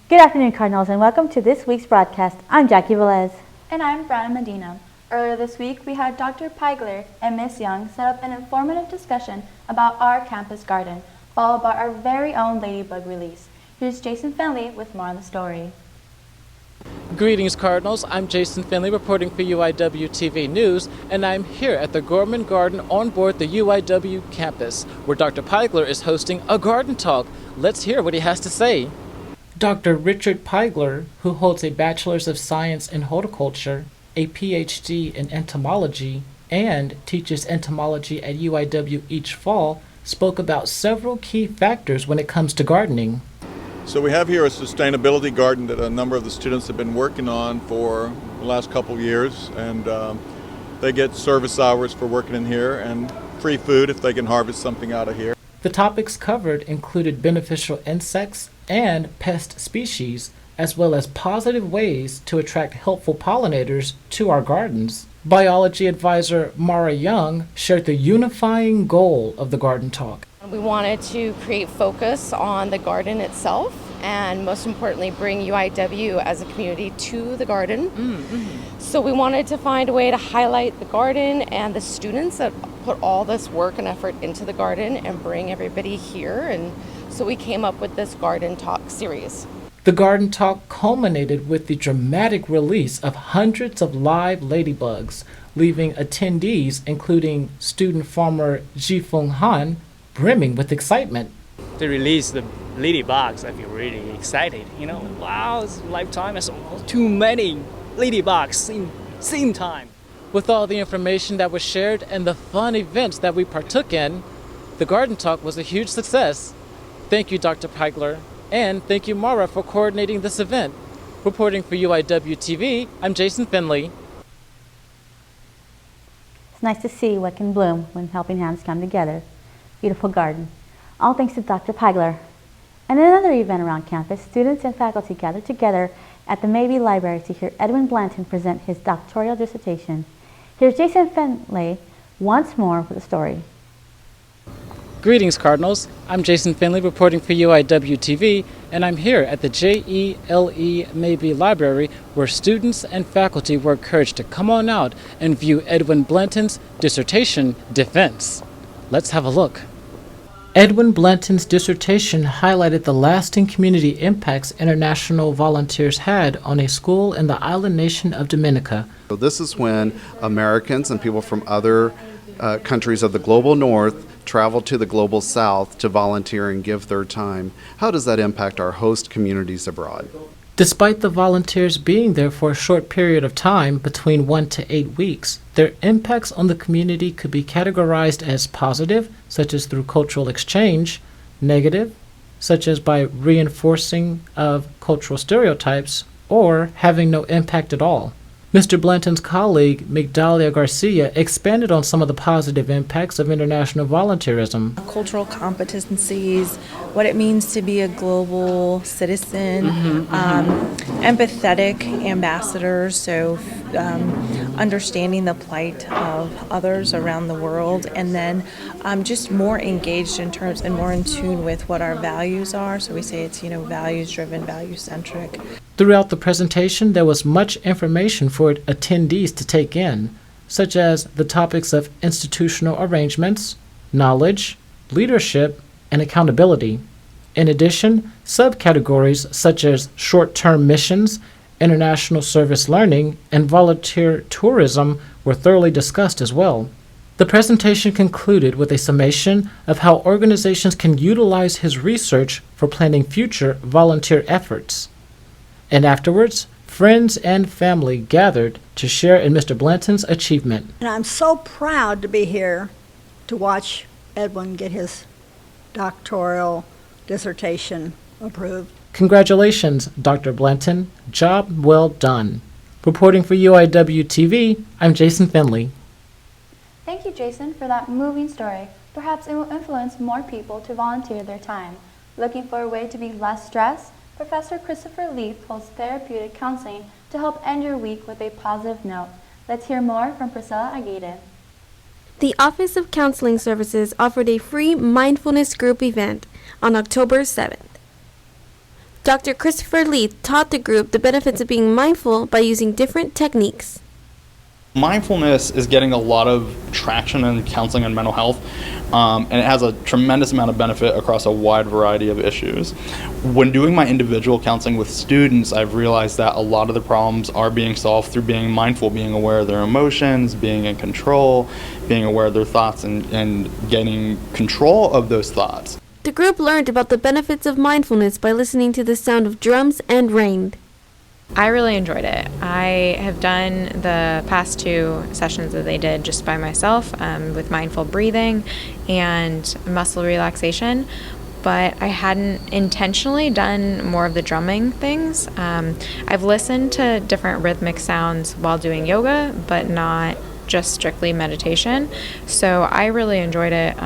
Good afternoon, Cardinals, and welcome to this week's broadcast. I'm Jackie Velez. And I'm Brandon Medina. Earlier this week, we had Dr. Pigler and Miss Young set up an informative discussion about our campus garden, followed by our very own Ladybug release. Here's Jason Finley with more on the story. Greetings, Cardinals. I'm Jason Finley reporting for UIWtv News, and I'm here at the Gorman Garden on board the UIW campus, where Dr. Pigler is hosting a garden talk. Let's hear what he has to say. Dr. Richard Pigler, who holds a Bachelor's of Science in Horticulture, a PhD in entomology, and teaches entomology at UIW each fall, spoke about several key factors when it comes to gardening. So we have here a sustainability garden that a number of the students have been working on for the last couple of years, and they get service hours for working in here and free food if they can harvest something out of here. The topics covered included beneficial insects and pest species, as well as positive ways to attract helpful pollinators to our gardens. Biology advisor Mara Young shared the unifying goal of the garden talk. We wanted to create focus on the garden itself and most importantly bring UIW as a community to the garden. So we wanted to find a way to highlight the garden and the students that put all this work and effort into the garden and bring everybody here, and so we came up with this garden talk series. The garden talk culminated with the dramatic release of hundreds of live ladybugs, leaving attendees, including student farmer Jifeng Han, brimming with excitement. To release the ladybugs, I feel really excited. Wow, it's lifetime. I saw too many ladybugs same time. With all the information that was shared and the fun events that we partook in, the garden talk was a huge success. Thank you, Dr. Pigler, and thank you, Mara, for coordinating this event. Reporting for UIW-TV, I'm Jason Finley. It's nice to see what can bloom when helping hands come together. Beautiful garden. All thanks to Dr. Pigler. And in another event around campus, students and faculty gathered together at the Mabee Library to hear Edwin Blanton present his doctoral dissertation. Here's Jason Finley once more with the story. Greetings, Cardinals. I'm Jason Finley reporting for UIW-TV, and I'm here at the JELE Mabee Library, where students and faculty were encouraged to come on out and view Edwin Blanton's dissertation defense. Let's have a look. Edwin Blanton's dissertation highlighted the lasting community impacts international volunteers had on a school in the island nation of Dominica. So this is when Americans and people from other countries of the global north travel to the global south to volunteer and give their time. How does that impact our host communities abroad? Despite the volunteers being there for a short period of time, between 1 to 8 weeks, their impacts on the community could be categorized as positive, such as through cultural exchange, negative, such as by reinforcing of cultural stereotypes, or having no impact at all. Mr. Blanton's colleague, Migdalia Garcia, expanded on some of the positive impacts of international volunteerism. Cultural competencies, what it means to be a global citizen, empathetic ambassadors, so understanding the plight of others around the world, and then just more engaged in terms and more in tune with what our values are. So we say it's, values-driven, value-centric. Throughout the presentation, there was much information for attendees to take in, such as the topics of institutional arrangements, knowledge, leadership, and accountability. In addition, subcategories such as short-term missions, international service learning, and volunteer tourism were thoroughly discussed as well. The presentation concluded with a summation of how organizations can utilize his research for planning future volunteer efforts. And afterwards, friends and family gathered to share in Mr. Blanton's achievement. And I'm so proud to be here to watch Edwin get his doctoral dissertation approved. Congratulations, Dr. Blanton. Job well done. Reporting for UIW-TV, I'm Jason Finley. Thank you, Jason, for that moving story. Perhaps it will influence more people to volunteer their time. Looking for a way to be less stressed? Professor Christopher Leith holds therapeutic counseling to help end your week with a positive note. Let's hear more from Priscilla Aguirre. The Office of Counseling Services offered a free mindfulness group event on October 7th. Dr. Christopher Leith taught the group the benefits of being mindful by using different techniques. Mindfulness is getting a lot of traction in counseling and mental health, and it has a tremendous amount of benefit across a wide variety of issues. When doing my individual counseling with students, I've realized that a lot of the problems are being solved through being mindful, being aware of their emotions, being in control, being aware of their thoughts, and getting control of those thoughts. The group learned about the benefits of mindfulness by listening to the sound of drums and rain. I really enjoyed it. I have done the past 2 sessions that they did just by myself with mindful breathing and muscle relaxation, but I hadn't intentionally done more of the drumming things. I've listened to different rhythmic sounds while doing yoga, but not just strictly meditation. So I really enjoyed it.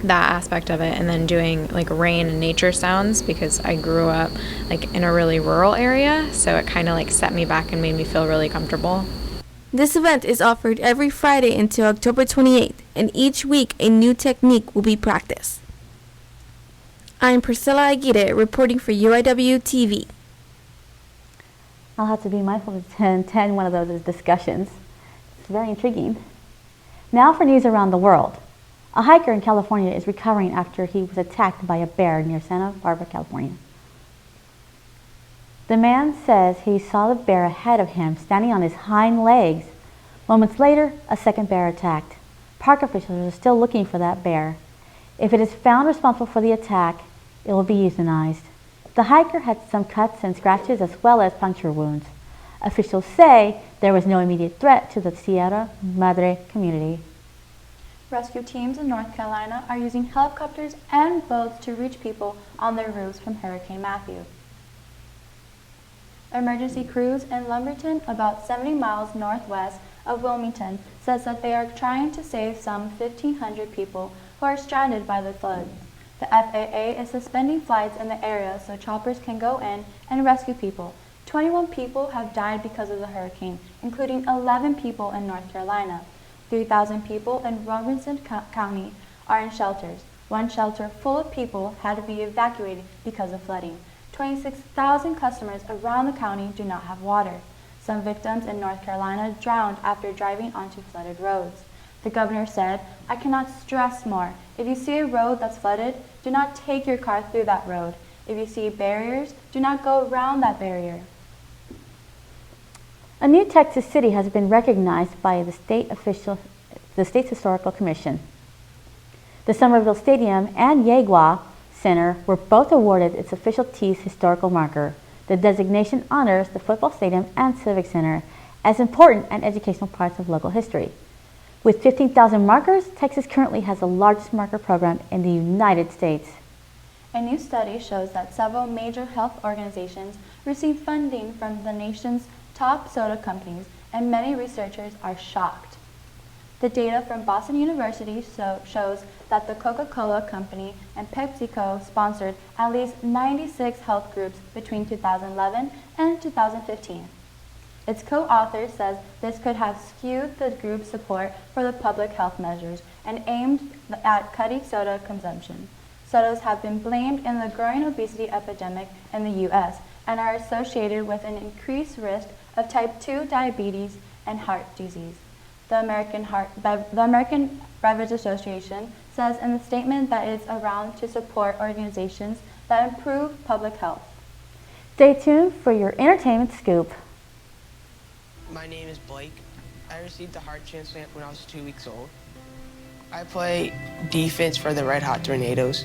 That aspect of it, and then doing like rain and nature sounds because I grew up like in a really rural area, so it kind of like set me back and made me feel really comfortable. This event is offered every Friday until October 28th, and each week a new technique will be practiced. I'm Priscilla Aguirre reporting for UIWtv. I'll have to be mindful to attend one of those discussions. It's very intriguing. Now for news around the world. A hiker in California is recovering after he was attacked by a bear near Santa Barbara, California. The man says he saw the bear ahead of him standing on his hind legs. Moments later, a second bear attacked. Park officials are still looking for that bear. If it is found responsible for the attack, it will be euthanized. The hiker had some cuts and scratches as well as puncture wounds. Officials say there was no immediate threat to the Sierra Madre community. Rescue teams in North Carolina are using helicopters and boats to reach people on their roofs from Hurricane Matthew. Emergency crews in Lumberton, about 70 miles northwest of Wilmington, says that they are trying to save some 1,500 people who are stranded by the floods. The FAA is suspending flights in the area so choppers can go in and rescue people. 21 people have died because of the hurricane, including 11 people in North Carolina. 3,000 people in Robinson County are in shelters. One shelter full of people had to be evacuated because of flooding. 26,000 customers around the county do not have water. Some victims in North Carolina drowned after driving onto flooded roads. The governor said, "I cannot stress more. If you see a road that's flooded, do not take your car through that road. If you see barriers, do not go around that barrier." A new Texas city has been recognized by the state's historical commission. The Somerville Stadium and Yegua Center were both awarded its official T's historical marker. The designation honors the football stadium and civic center as important and educational parts of local history. With 15,000 markers, Texas currently has the largest marker program in the United States. A new study shows that several major health organizations receive funding from the nation's top soda companies, and many researchers are shocked. The data from Boston University shows that the Coca-Cola Company and PepsiCo sponsored at least 96 health groups between 2011 and 2015. Its co-author says this could have skewed the group's support for the public health measures and aimed at cutting soda consumption. Sodas have been blamed in the growing obesity epidemic in the U.S. and are associated with an increased risk of type 2 diabetes and heart disease. The American Beverage Association says in the statement that it's around to support organizations that improve public health. Stay tuned for your entertainment scoop. My name is Blake. I received a heart transplant when I was 2 weeks old. I play defense for the Red Hot Tornadoes.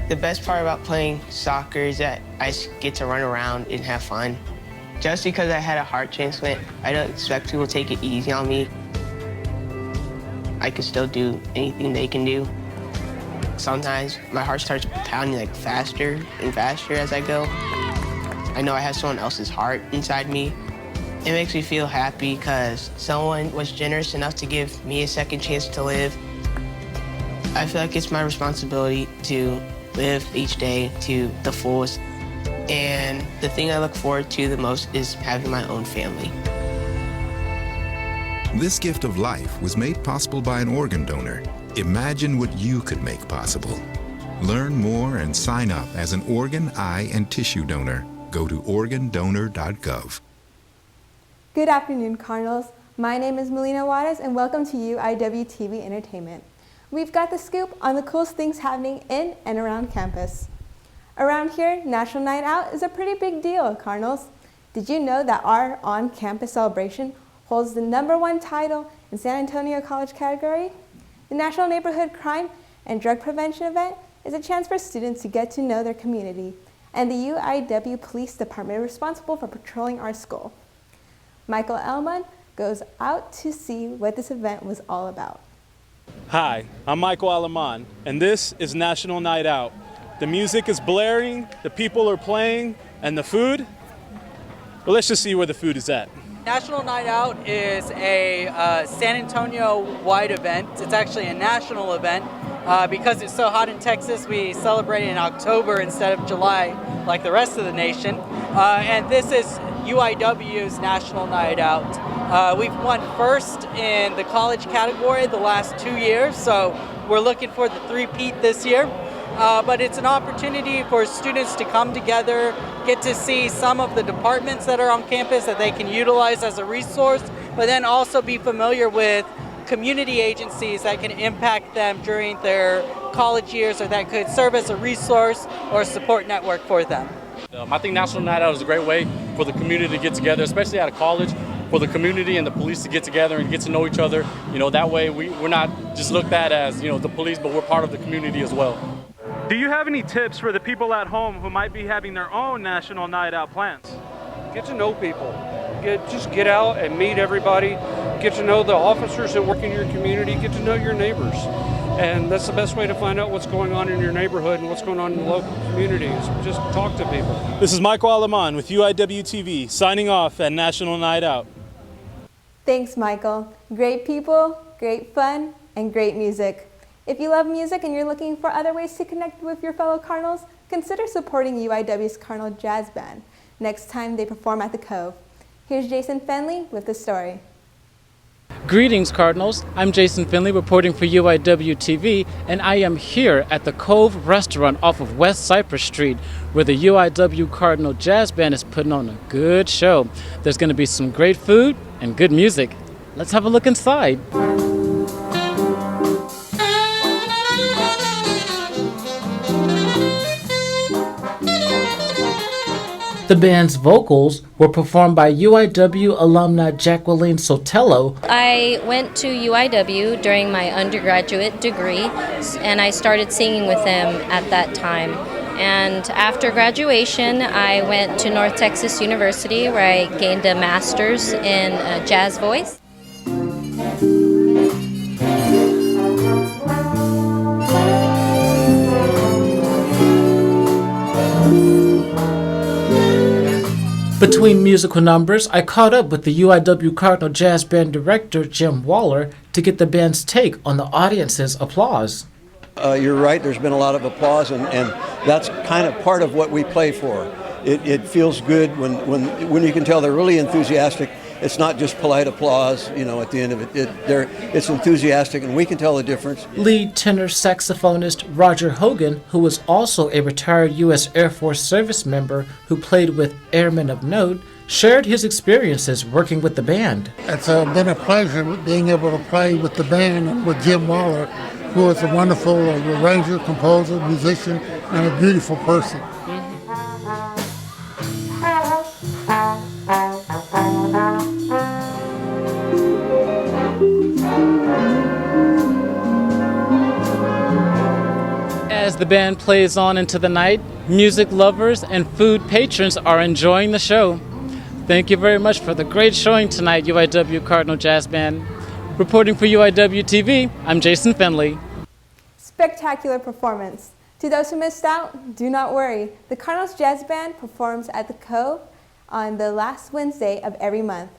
The best part about playing soccer is that I get to run around and have fun. Just because I had a heart transplant, I don't expect people to take it easy on me. I can still do anything they can do. Sometimes my heart starts pounding like faster and faster as I go. I know I have someone else's heart inside me. It makes me feel happy because someone was generous enough to give me a second chance to live. I feel like it's my responsibility to live each day to the fullest. And the thing I look forward to the most is having my own family. This gift of life was made possible by an organ donor. Imagine what you could make possible. Learn more and sign up as an organ, eye, and tissue donor. Go to organdonor.gov. Good afternoon, Cardinals. My name is Melina Juarez, and welcome to UIWtv Entertainment. We've got the scoop on the coolest things happening in and around campus. Around here, National Night Out is a pretty big deal, Cardinals. Did you know that our on-campus celebration holds the #1 title in San Antonio College category? The National Neighborhood Crime and Drug Prevention event is a chance for students to get to know their community and the UIW Police Department responsible for patrolling our school. Michael Elman goes out to see what this event was all about. Hi, I'm Michael Alaman, and this is National Night Out. The music is blaring, the people are playing, and the food? Well, let's just see where the food is at. National Night Out is a San Antonio-wide event. It's actually a national event. Because it's so hot in Texas, we celebrate in October instead of July like the rest of the nation. And this is UIW's National Night Out. We've won first in the college category the last 2 years, so we're looking for the three-peat this year. But it's an opportunity for students to come together, get to see some of the departments that are on campus that they can utilize as a resource, but then also be familiar with community agencies that can impact them during their college years or that could serve as a resource or a support network for them. I think National Night Out is a great way for the community to get together, especially out of college, for the community and the police to get together and get to know each other. You know, that way we're not just looked at as, you know, the police, but we're part of the community as well. Do you have any tips for the people at home who might be having their own National Night Out plans? Get to know people. Just get out and meet everybody. Get to know the officers that work in your community. Get to know your neighbors. And that's the best way to find out what's going on in your neighborhood and what's going on in the local communities. Just talk to people. This is Michael Alaman with UIWtv signing off at National Night Out. Thanks, Michael. Great people, great fun, and great music. If you love music and you're looking for other ways to connect with your fellow Cardinals, consider supporting UIW's Cardinal Jazz Band next time they perform at the Cove. Here's Jason Fenley with the story. Greetings, Cardinals. I'm Jason Finley reporting for UIWtv, and I am here at the Cove Restaurant off of West Cypress Street, where the UIW Cardinal Jazz Band is putting on a good show. There's going to be some great food and good music. Let's have a look inside. The band's vocals were performed by UIW alumna Jacqueline Sotelo. I went to UIW during my undergraduate degree, and I started singing with them at that time. And after graduation, I went to North Texas University, where I gained a master's in jazz voice. Between musical numbers, I caught up with the UIW Cardinal Jazz Band director, Jim Waller, to get the band's take on the audience's applause. You're right, there's been a lot of applause, and that's kind of part of what we play for. It feels good when you can tell they're really enthusiastic. It's not just polite applause, you know, at the end of it. It's enthusiastic, and we can tell the difference. Lead tenor saxophonist Roger Hogan, who was also a retired U.S. Air Force service member who played with Airmen of Note, shared his experiences working with the band. It's been a pleasure being able to play with the band and with Jim Waller, who is a wonderful arranger, composer, musician, and a beautiful person. As the band plays on into the night, music lovers and food patrons are enjoying the show. Thank you very much for the great showing tonight, UIW Cardinal Jazz Band. Reporting for UIWtv, I'm Jason Finley. Spectacular performance. To those who missed out, do not worry. The Cardinals Jazz Band performs at the Cove on the last Wednesday of every month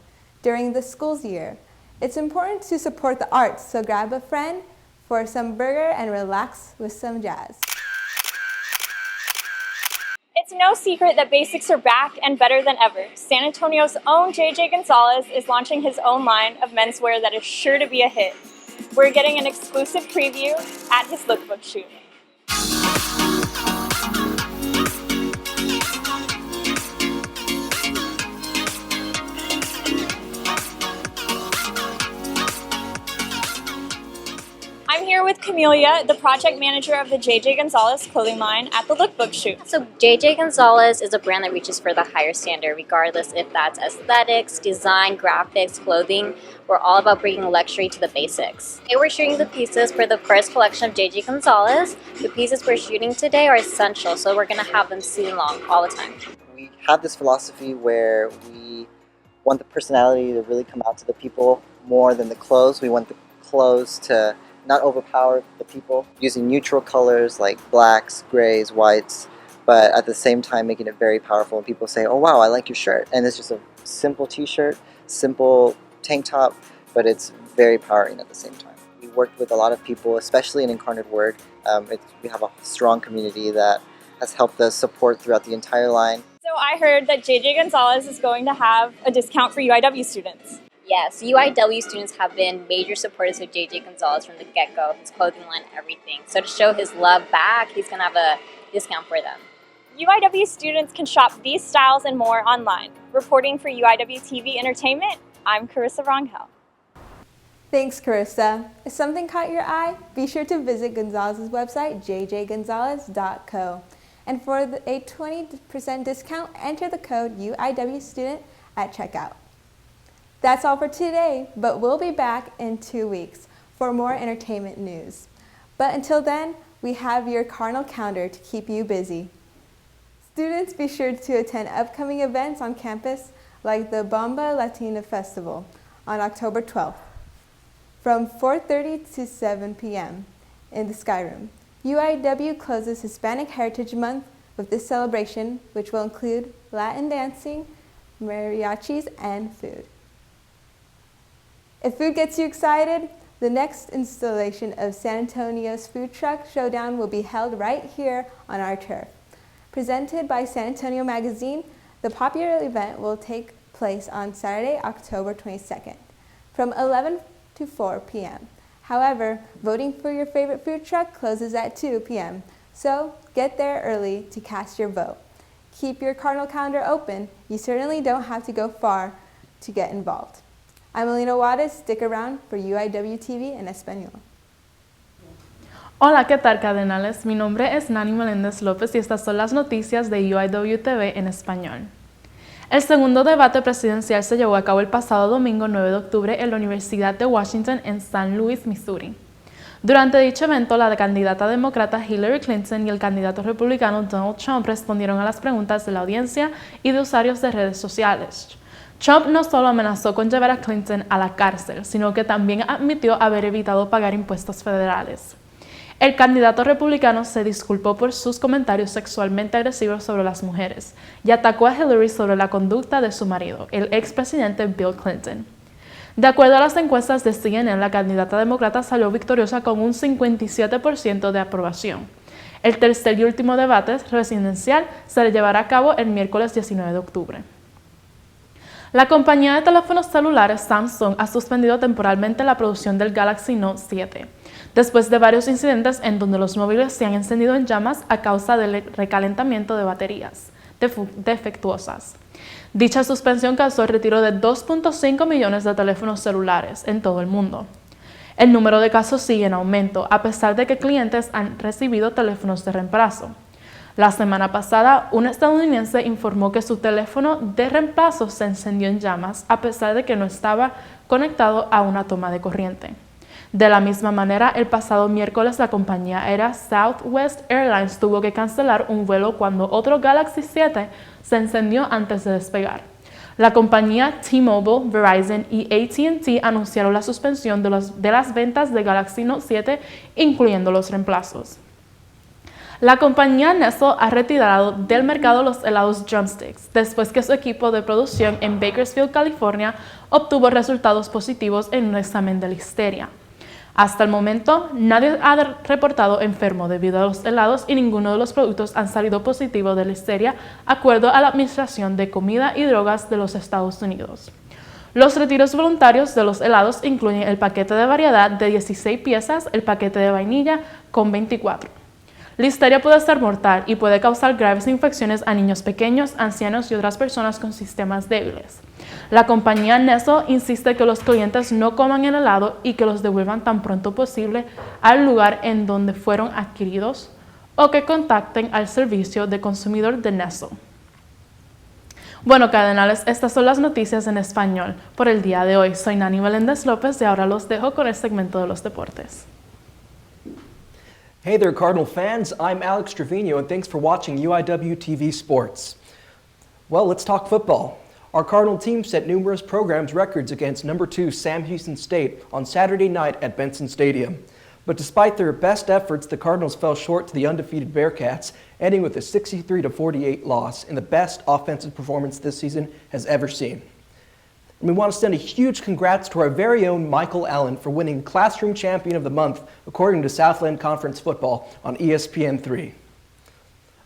during the school's year. It's important to support the arts, so grab a friend for some burger and relax with some jazz. It's no secret that basics are back and better than ever. San Antonio's own JJ Gonzalez is launching his own line of menswear that is sure to be a hit. We're getting an exclusive preview at his lookbook shoot. with Camelia, the project manager of the JJ Gonzalez clothing line at the Lookbook Shoot. So JJ Gonzalez is a brand that reaches for the higher standard, regardless if that's aesthetics, design, graphics, clothing. We're all about bringing luxury to the basics. Today we're shooting the pieces for the first collection of JJ Gonzalez. The pieces we're shooting today are essential, so we're going to have them seen long all the time. We have this philosophy where we want the personality to really come out to the people more than the clothes. We want the clothes to not overpower the people, using neutral colors like blacks, grays, whites, but at the same time making it very powerful. And people say, oh wow, I like your shirt. And it's just a simple t-shirt, simple tank top, but it's very powering at the same time. We worked with a lot of people, especially in Incarnate Word. We have a strong community that has helped us support throughout the entire line. So I heard that JJ Gonzalez is going to have a discount for UIW students. Yes, UIW students have been major supporters of JJ Gonzalez from the get-go, his clothing line, everything. So to show his love back, he's going to have a discount for them. UIW students can shop these styles and more online. Reporting for UIWtv Entertainment, I'm Carissa Rangel. Thanks, Carissa. If something caught your eye, be sure to visit Gonzalez's website, jjgonzalez.co. And for a 20% discount, enter the code UIWstudent at checkout. That's all for today, but we'll be back in 2 weeks for more entertainment news. But until then, we have your Cardinal calendar to keep you busy. Students, be sure to attend upcoming events on campus like the Bomba Latina Festival on October 12th from 4:30 to 7 p.m. in the Sky Room. UIW closes Hispanic Heritage Month with this celebration, which will include Latin dancing, mariachis, and food. If food gets you excited, the next installation of San Antonio's Food Truck Showdown will be held right here on our turf. Presented by San Antonio Magazine, the popular event will take place on Saturday, October 22nd, from 11 to 4 p.m. However, voting for your favorite food truck closes at 2 p.m., so get there early to cast your vote. Keep your Cardinal calendar open. You certainly don't have to go far to get involved. I'm Melina Juarez. Stick around for UIWtv en español. Hola, ¿qué tal, cardenales? Mi nombre es Nani Meléndez López y estas son las noticias de UIWtv en español. El segundo debate presidencial se llevó a cabo el pasado domingo 9 de octubre en la Universidad de Washington en San Luis, Missouri. Durante dicho evento, la candidata demócrata Hillary Clinton y el candidato republicano Donald Trump respondieron a las preguntas de la audiencia y de usuarios de redes sociales. Trump no solo amenazó con llevar a Clinton a la cárcel, sino que también admitió haber evitado pagar impuestos federales. El candidato republicano se disculpó por sus comentarios sexualmente agresivos sobre las mujeres y atacó a Hillary sobre la conducta de su marido, el expresidente Bill Clinton. De acuerdo a las encuestas de CNN, la candidata demócrata salió victoriosa con un 57% de aprobación. El tercer y último debate presidencial se llevará a cabo el miércoles 19 de octubre. La compañía de teléfonos celulares Samsung ha suspendido temporalmente la producción del Galaxy Note 7, después de varios incidentes en donde los móviles se han encendido en llamas a causa del recalentamiento de baterías defectuosas. Dicha suspensión causó el retiro de 2.5 millones de teléfonos celulares en todo el mundo. El número de casos sigue en aumento, a pesar de que clientes han recibido teléfonos de reemplazo. La semana pasada, un estadounidense informó que su teléfono de reemplazo se encendió en llamas a pesar de que no estaba conectado a una toma de corriente. De la misma manera, el pasado miércoles la compañía aérea Southwest Airlines tuvo que cancelar un vuelo cuando otro Galaxy 7 se encendió antes de despegar. La compañía T-Mobile, Verizon y AT&T anunciaron la suspensión de las ventas de Galaxy Note 7, incluyendo los reemplazos. La compañía Nestle ha retirado del mercado los helados Drumsticks después que su equipo de producción en Bakersfield, California, obtuvo resultados positivos en un examen de listeria. Hasta el momento, nadie ha reportado enfermo debido a los helados y ninguno de los productos han salido positivo de listeria, acuerdo a la Administración de Comida y Drogas de los Estados Unidos. Los retiros voluntarios de los helados incluyen el paquete de variedad de 16 piezas, el paquete de vainilla con 24. Listeria puede ser mortal y puede causar graves infecciones a niños pequeños, ancianos y otras personas con sistemas débiles. La compañía Nestle insiste que los clientes no coman el helado y que los devuelvan tan pronto posible al lugar en donde fueron adquiridos o que contacten al servicio de consumidor de Nestle. Bueno, cardenales, estas son las noticias en español por el día de hoy. Soy Nani Meléndez López y ahora los dejo con el segmento de los deportes. Hey there, Cardinal fans. I'm Alex Trevino, and thanks for watching UIWtv Sports. Well, let's talk football. Our Cardinal team set numerous programs records against number 2 Sam Houston State on Saturday night at Benson Stadium. But despite their best efforts, the Cardinals fell short to the undefeated Bearcats, ending with a 63-48 loss in the best offensive performance this season has ever seen. And we want to send a huge congrats to our very own Michael Allen for winning Classroom Champion of the Month, according to Southland Conference Football on ESPN3.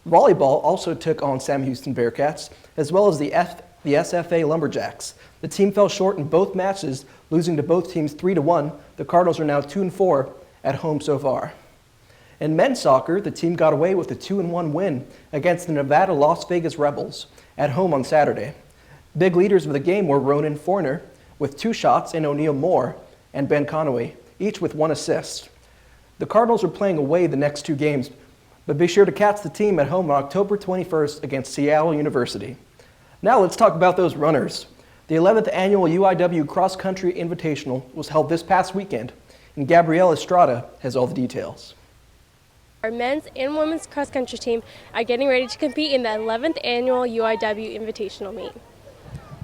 Volleyball also took on Sam Houston Bearcats, as well as the SFA Lumberjacks. The team fell short in both matches, losing to both teams 3-1. The Cardinals are now 2-4 at home so far. In men's soccer, the team got away with a 2-1 win against the Nevada Las Vegas Rebels at home on Saturday. Big leaders of the game were Ronan Forner with 2 shots and O'Neal Moore and Ben Conaway, each with 1 assist. The Cardinals are playing away the next 2 games, but be sure to catch the team at home on October 21st against Seattle University. Now let's talk about those runners. The 11th annual UIW Cross Country Invitational was held this past weekend, and Gabrielle Estrada has all the details. Our men's and women's cross-country team are getting ready to compete in the 11th annual UIW Invitational meet.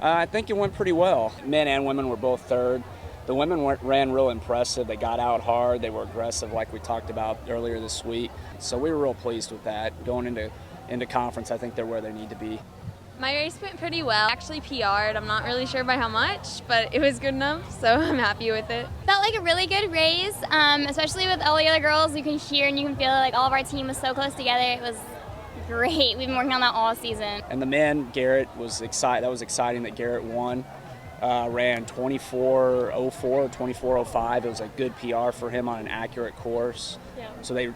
I think it went pretty well. Men and women were both third. The women ran real impressive. They got out hard. They were aggressive like we talked about earlier this week. So we were real pleased with that. Going into conference, I think they're where they need to be. My race went pretty well. Actually PR'd. I'm not really sure by how much, but it was good enough, so I'm happy with it. Felt like a really good race, especially with all the other girls. You can hear and you can feel like all of our team was so close together. It was great. We've been working on that all season. And the men, Garrett was excited. That was exciting that Garrett won. Ran 24:04 or 24:05. It was a good PR for him on an accurate course. Yeah. So they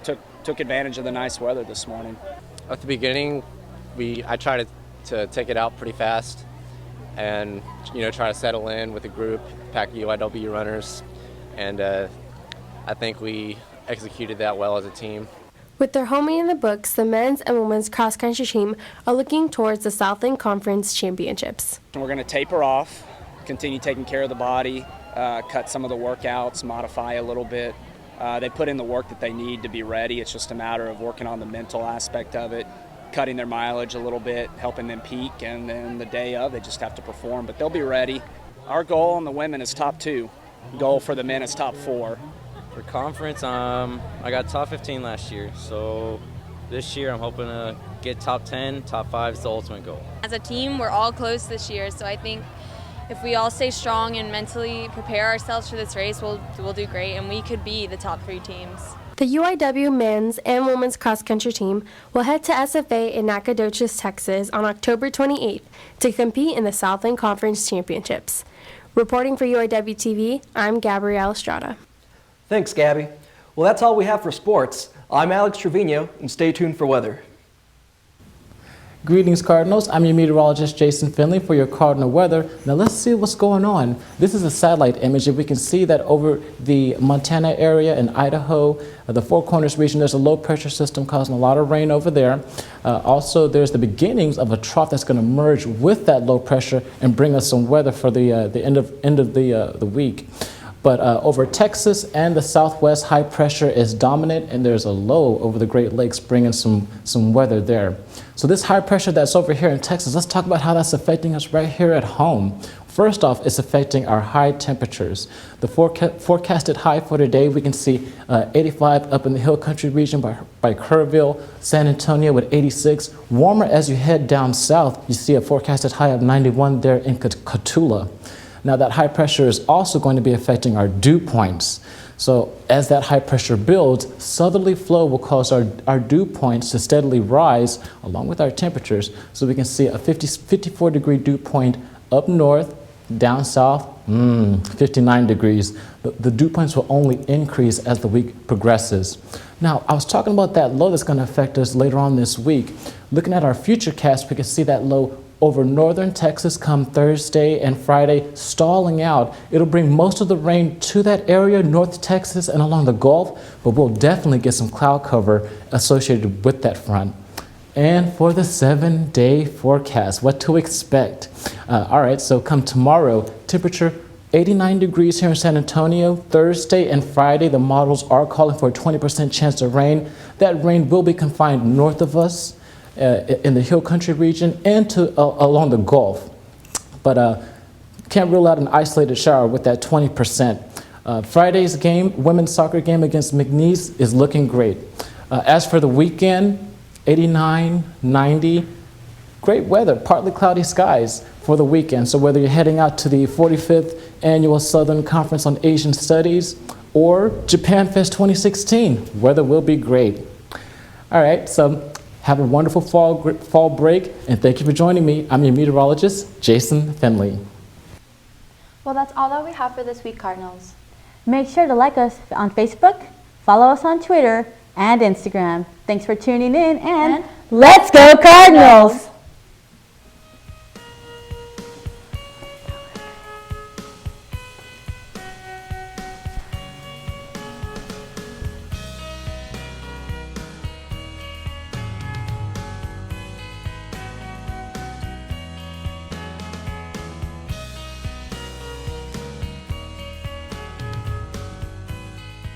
took advantage of the nice weather this morning. At the beginning, I tried to take it out pretty fast and try to settle in with the group, pack UIW runners, and I think we executed that well as a team. With their home meet in the books, the men's and women's cross-country team are looking towards the Southland Conference Championships. We're going to taper off, continue taking care of the body, cut some of the workouts, modify a little bit. They put in the work that they need to be ready. It's just a matter of working on the mental aspect of it, cutting their mileage a little bit, helping them peak, and then the day of, they just have to perform. But they'll be ready. Our goal on the women is top 2. Goal for the men is top 4. For conference, I got top 15 last year, so this year I'm hoping to get top 10, top 5 is the ultimate goal. As a team, we're all close this year, so I think if we all stay strong and mentally prepare ourselves for this race, we'll do great, and we could be the top 3 teams. The UIW men's and women's cross-country team will head to SFA in Nacogdoches, Texas on October 28th to compete in the Southland Conference Championships. Reporting for UIWtv, I'm Gabrielle Estrada. Thanks, Gabby. Well, that's all we have for sports. I'm Alex Trevino, and stay tuned for weather. Greetings, Cardinals. I'm your meteorologist, Jason Finley, for your Cardinal weather. Now let's see what's going on. This is a satellite image, and we can see that over the Montana area and Idaho, the Four Corners region, there's a low pressure system causing a lot of rain over there. Also, there's the beginnings of a trough that's going to merge with that low pressure and bring us some weather for the end of the week. But over Texas and the Southwest, high pressure is dominant, and there's a low over the Great Lakes bringing some weather there. So this high pressure that's over here in Texas, let's talk about how that's affecting us right here at home. First off, it's affecting our high temperatures. The forecasted high for today, we can see 85 up in the Hill Country region by Kerrville, San Antonio with 86. Warmer as you head down south, you see a forecasted high of 91 there in Cotulla. Now that high pressure is also going to be affecting our dew points. So as that high pressure builds, southerly flow will cause our dew points to steadily rise along with our temperatures. So we can see a 54 degree dew point up north, down south, 59 degrees. The dew points will only increase as the week progresses. Now, I was talking about that low that's going to affect us later on this week. Looking at our future cast, we can see that low over northern Texas come Thursday and Friday, stalling out. It'll bring most of the rain to that area, North Texas and along the Gulf, but we'll definitely get some cloud cover associated with that front. And for the 7-day forecast, what to expect. All right, so come tomorrow, temperature 89 degrees here in San Antonio. Thursday and Friday, the models are calling for a 20% chance of rain. That rain will be confined north of us in the Hill Country region and along the Gulf. But can't rule out an isolated shower with that 20%. Friday's game, women's soccer game against McNeese, is looking great. As for the weekend, 89, 90, great weather, partly cloudy skies for the weekend. So whether you're heading out to the 45th Annual Southern Conference on Asian Studies or Japan Fest 2016, weather will be great. All right, so have a wonderful fall break, and thank you for joining me. I'm your meteorologist, Jason Finley. Well, that's all that we have for this week, Cardinals. Make sure to like us on Facebook, follow us on Twitter and Instagram. Thanks for tuning in, and let's go Cardinals!